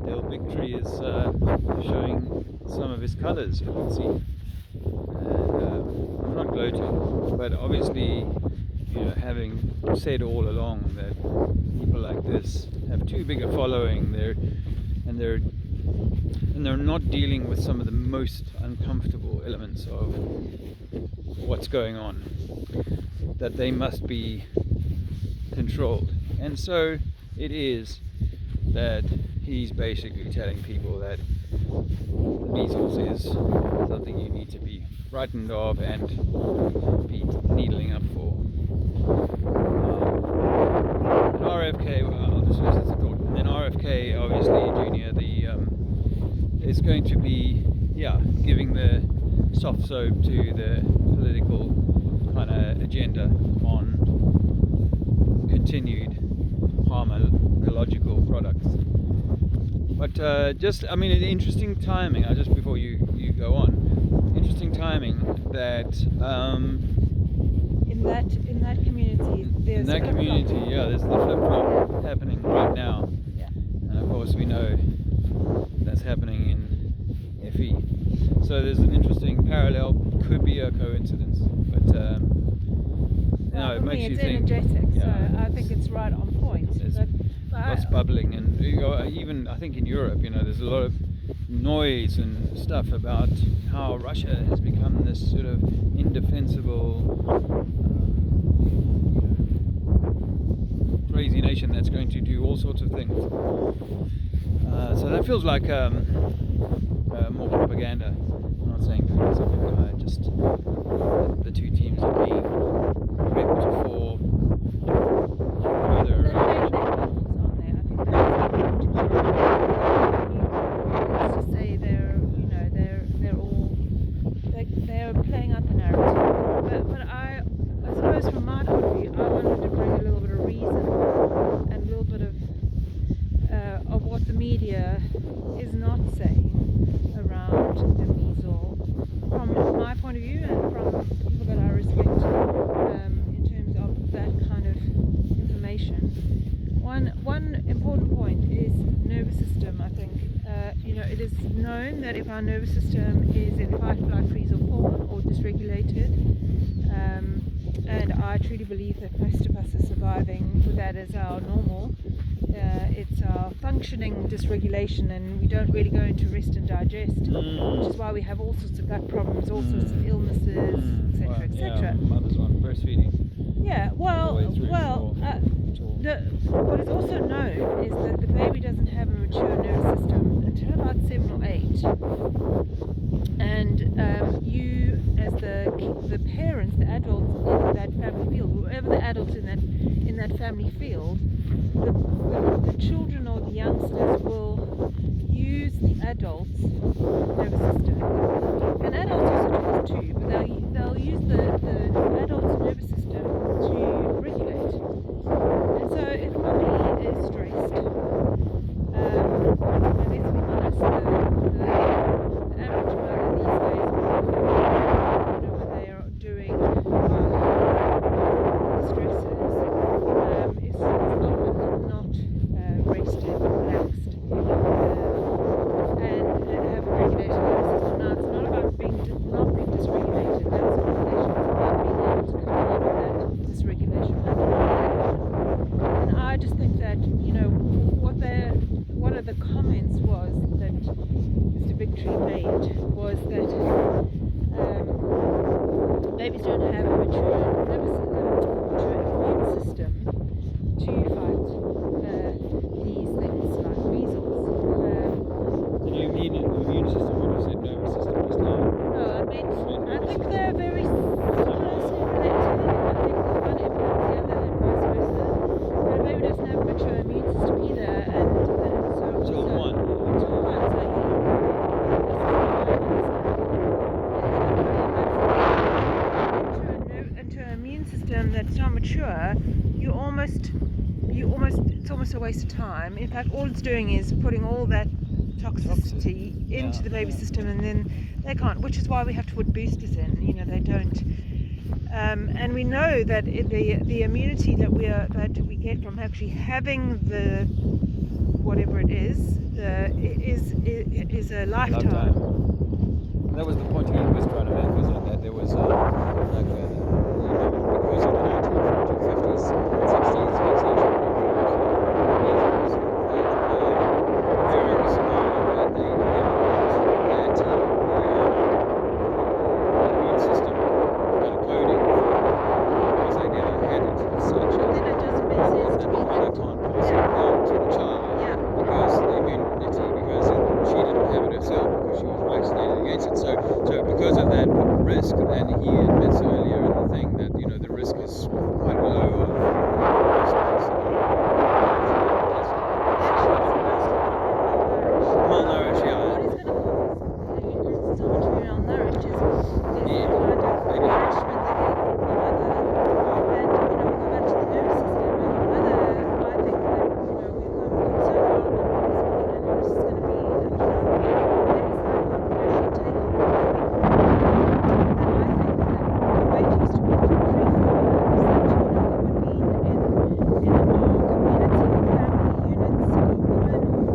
the old victory is showing some of his colours, you can see. And I'm not gloating, but obviously, having said all along that people like this have too big a following, they're not dealing with some of the most uncomfortable elements of what's going on, that they must be controlled. And so it is that he's basically telling people that the measles is something you need to be frightened of and be needling up for. And RFK, well, I'll just finish this thought. And then RFK, obviously, Junior, is going to be, giving the soft soap to the political kind of agenda on continued pharmacological products. But interesting timing. Just before you go on, interesting timing that in that community, there's the flip-flop happening right now. Yeah. And of course we know that's happening in FE. So there's an interesting parallel. Could be a coincidence, but it makes you think. It's energetic, so I think it's right on point. Lots bubbling, and even I think in Europe, there's a lot of noise and stuff about how Russia has become this sort of indefensible, crazy nation that's going to do all sorts of things. So that feels like more propaganda. I'm not saying doing this of a guy, just the two teams are being prepped for further. They're playing out the narrative, but I suppose from my point of view, I wanted to bring a little bit of reason and a little bit of what the media is not saying around the measles, from my point of view and from people that I respect, in terms of that kind of information. One important point is nervous system. I think it is known that if our nervous system is in fight, flight, freeze or fawn or dysregulated, and I truly believe that most of us are surviving with that as our normal. It's our functioning dysregulation, and we don't really go into rest and digest, which is why we have all sorts of gut problems, all sorts of illnesses, etc., etc. Mothers on breastfeeding. Yeah, what is also known is that the baby doesn't have a mature nervous system until about 7 or 8, and you, as the parents, the adults in that family field, whoever the adults in that family field, the children or the youngsters will use the adults' nervous system, and adults also do this too, but they'll use the adults' nervous system to regulate. And so if mommy is stressed, and let's be honest, the average mother these days, when they are doing stresses, is often not rested, relaxed, and have a regulated nervous system. Now, it's not about not being dysregulated. That's a foundation. It's about being able to come out of that dysregulation. And I just think that one of the comments was that Mr. Victory made was that babies don't have a mature immune system to fight these things like measles. Did you mean immune system when you said nervous system just now? No, I think they're very closely related. I think that one impacts the other and vice versa. But a baby doesn't have a mature immune system either, and so Until one. Into an immune system that's not mature, it's almost a waste of time. In fact, all it's doing is putting all that toxicity into the baby system, and then they can't, which is why we have to put boosters in. They don't. And we know that the immunity that we get from actually having the whatever it is a lifetime. Lifetime. That was the point he was trying to make, wasn't it? That there was because of the 1940s, 50s, 60s vaccination programs, variants that they never got the immune system kind of coding because they never had it as such. But then it doesn't make sense to me. The mother can't pass it down to the child because the immunity, because she didn't have it herself because she was vaccinated against it. So because of that risk, and he admits earlier in the thing that the risk is quite low of malnourished. Yeah. What is going to cause someone to be malnourished is the Yeah. kind of Maybe. nourishment they get from the mother. And we go back to the nervous system. And the mother, I think that we've come so far on this and this is going to be maybe some controversial take on it. That I think that the way it used to be pre-family is that we would be in our community family units of women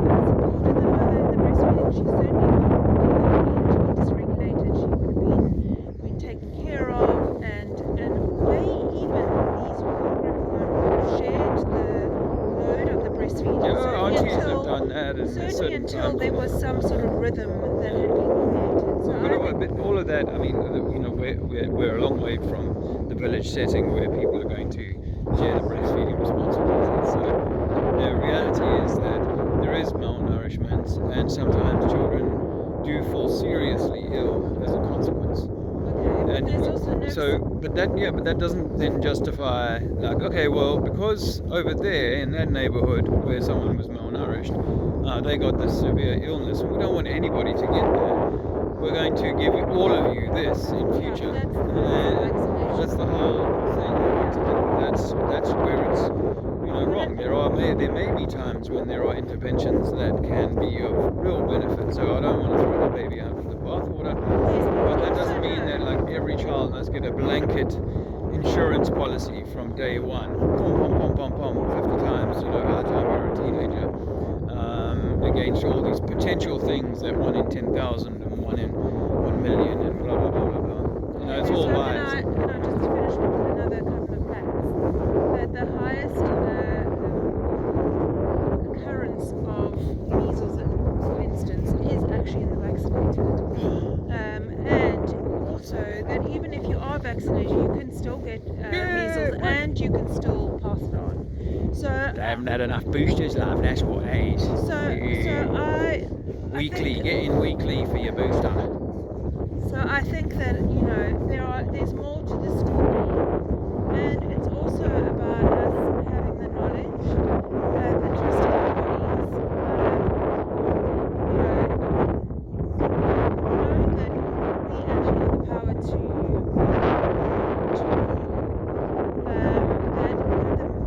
who supported the mother in the breastfeeding. She certainly wouldn't need to be dysregulated. She would have been taken care of, and may even these women would have shared the load of the breastfeeding. Yeah, Certainly aunties have until- done that, and Certainly until times. there was some sort of rhythm that had been created. So But all of that, I mean, we're a long way from the village setting where people are going to share the breastfeeding responsibilities. So the reality is that there is malnourishment, and sometimes children do fall seriously ill as a consequence. okay, but And there's also nervous. but that doesn't then justify, like, okay, well, because over there in that neighborhood where someone was malnourished, they got this severe illness, and we don't want anybody to get there. We're going to give all of you this in future. That's the And that's the whole thing. That's where it's wrong. There may be times when there are interventions that can be of real benefit. So I don't want to throw the baby out with the bathwater. But that doesn't mean that like every child must get a blanket insurance policy from day one. Pom, pom, pom, pom, pom, 50 times, by the time you're a teenager. Against all these potential things that 1 in 10,000 and 1 in 1 million and blah, blah, blah, blah, blah. It's all So lies. can I just finish with another couple of facts? That the highest occurrence of measles, for instance, is actually in the vaccinated. And also that even if you are vaccinated, you can still get measles and you can still pass it on. So They haven't had enough boosters, love, that's what it is. Weekly, think, get in weekly for your booster. So I think that there's more to the story, and it's also about us having the knowledge, the trust in our bodies, knowing that we actually have the power to that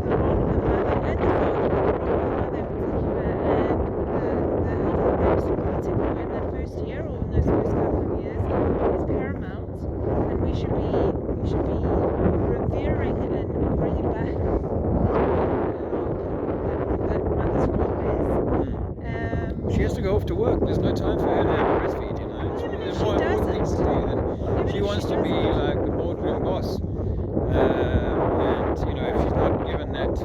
the role of the mother and the father, but the role of the mother in particular, and the health of the baby in particular in that first year or in those first couple of years is paramount, and we should be revering and bringing back how that mother's role is. She has to go off to work. There's no time for her to breastfeed, Even There's if she more important things to do than Even she if wants she to be doesn't. like the boardroom boss. And if she's not given that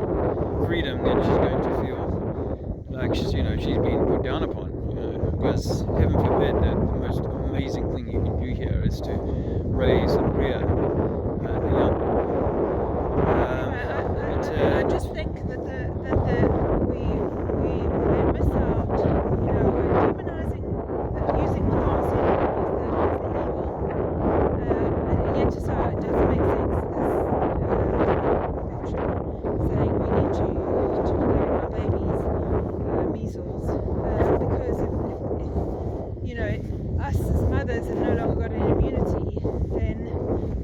freedom, then she's going to feel like she's being put down upon. Because heaven forbid that the most amazing thing you can do here is to raise and rear the young. I just think that we miss out. We're demonizing using the pharmaceutical as the evil, and yet so it doesn't make sense. This picture saying we need to be giving our babies measles, because if us as mothers have no longer got an immunity, then,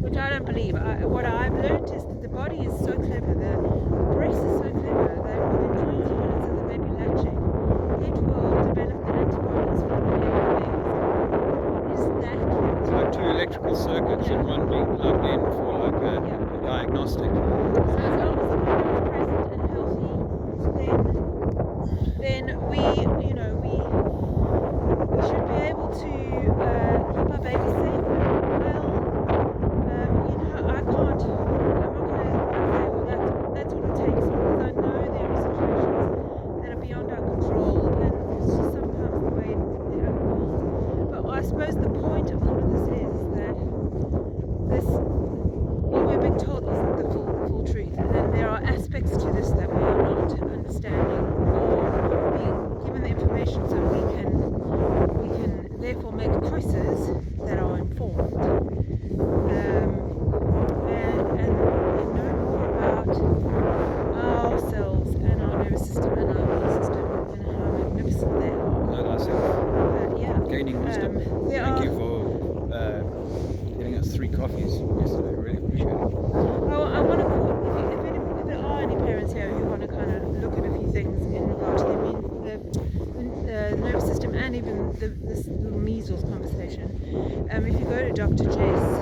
which I don't believe. What I've learned is that the body is so clever, the breast is so clever that within 20 minutes of the baby latching, it will develop the antibodies from whenever the baby is born. Is that clever? It's like 2 electrical circuits and one being plugged in for like a diagnostic. So as long as the mother is present and healthy, then we should be able to keep our babies safe. Well, I can't. I'm not going to say, well, that's all it takes, because I know there are situations that are beyond our control, and it's just sometimes the way they unfold. But I suppose the point of all of this is that what we're being told isn't the full truth, and there are aspects to this that we are not understanding or being given the information so we can therefore make choices that are informed, and know more about ourselves and our nervous system and our immune system and how magnificent they are. Not ourselves. Yeah. Gaining wisdom. Thank you for getting us 3 coffees yesterday. Really appreciate it. Oh, I want to call, if there are any parents here who want to kind of look at a few things in regard to the nervous system and even this little measles conversation. If you go to Dr. Jace,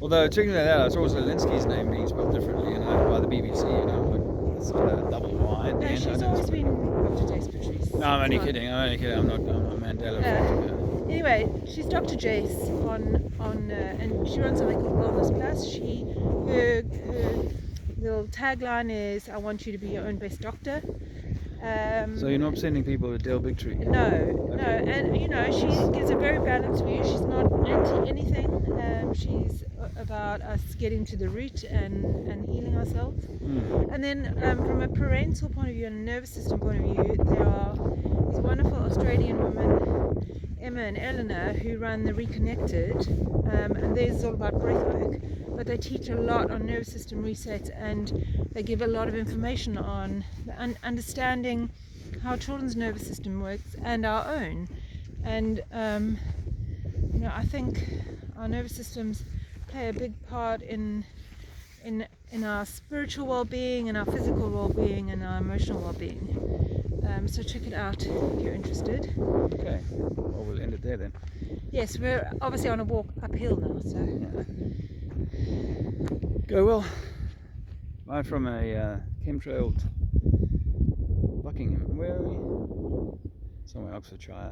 although checking that out, I saw Zelensky's name being spelled differently, by the BBC, like it's got a double Y. No, she's always been Dr. Jace Patrice. No, I'm only kidding. I'm not a Mandela effect. Anyway, she's Dr. Jace and she runs something called Wellness Plus. Her little tagline is, "I want you to be your own best doctor." So you're not sending people to Dale Bigtree? No, and she gives a very balanced view. She's not anti anything. She's about us getting to the root and healing ourselves. And then from a parental point of view and a nervous system point of view, there are these wonderful Australian women, Emma and Eleanor, who run the Reconnected, and theirs is all about breath work, but they teach a lot on nervous system reset, and they give a lot of information on understanding how children's nervous system works and our own. And I think our nervous systems play a big part in our spiritual well-being and our physical well-being and our emotional well-being. So check it out if you're interested. Okay, well, we'll end it there then. Yes, we're obviously on a walk uphill now, so yeah. Go well. Bye from a chemtrailed Buckingham. Where are we? Somewhere Oxfordshire.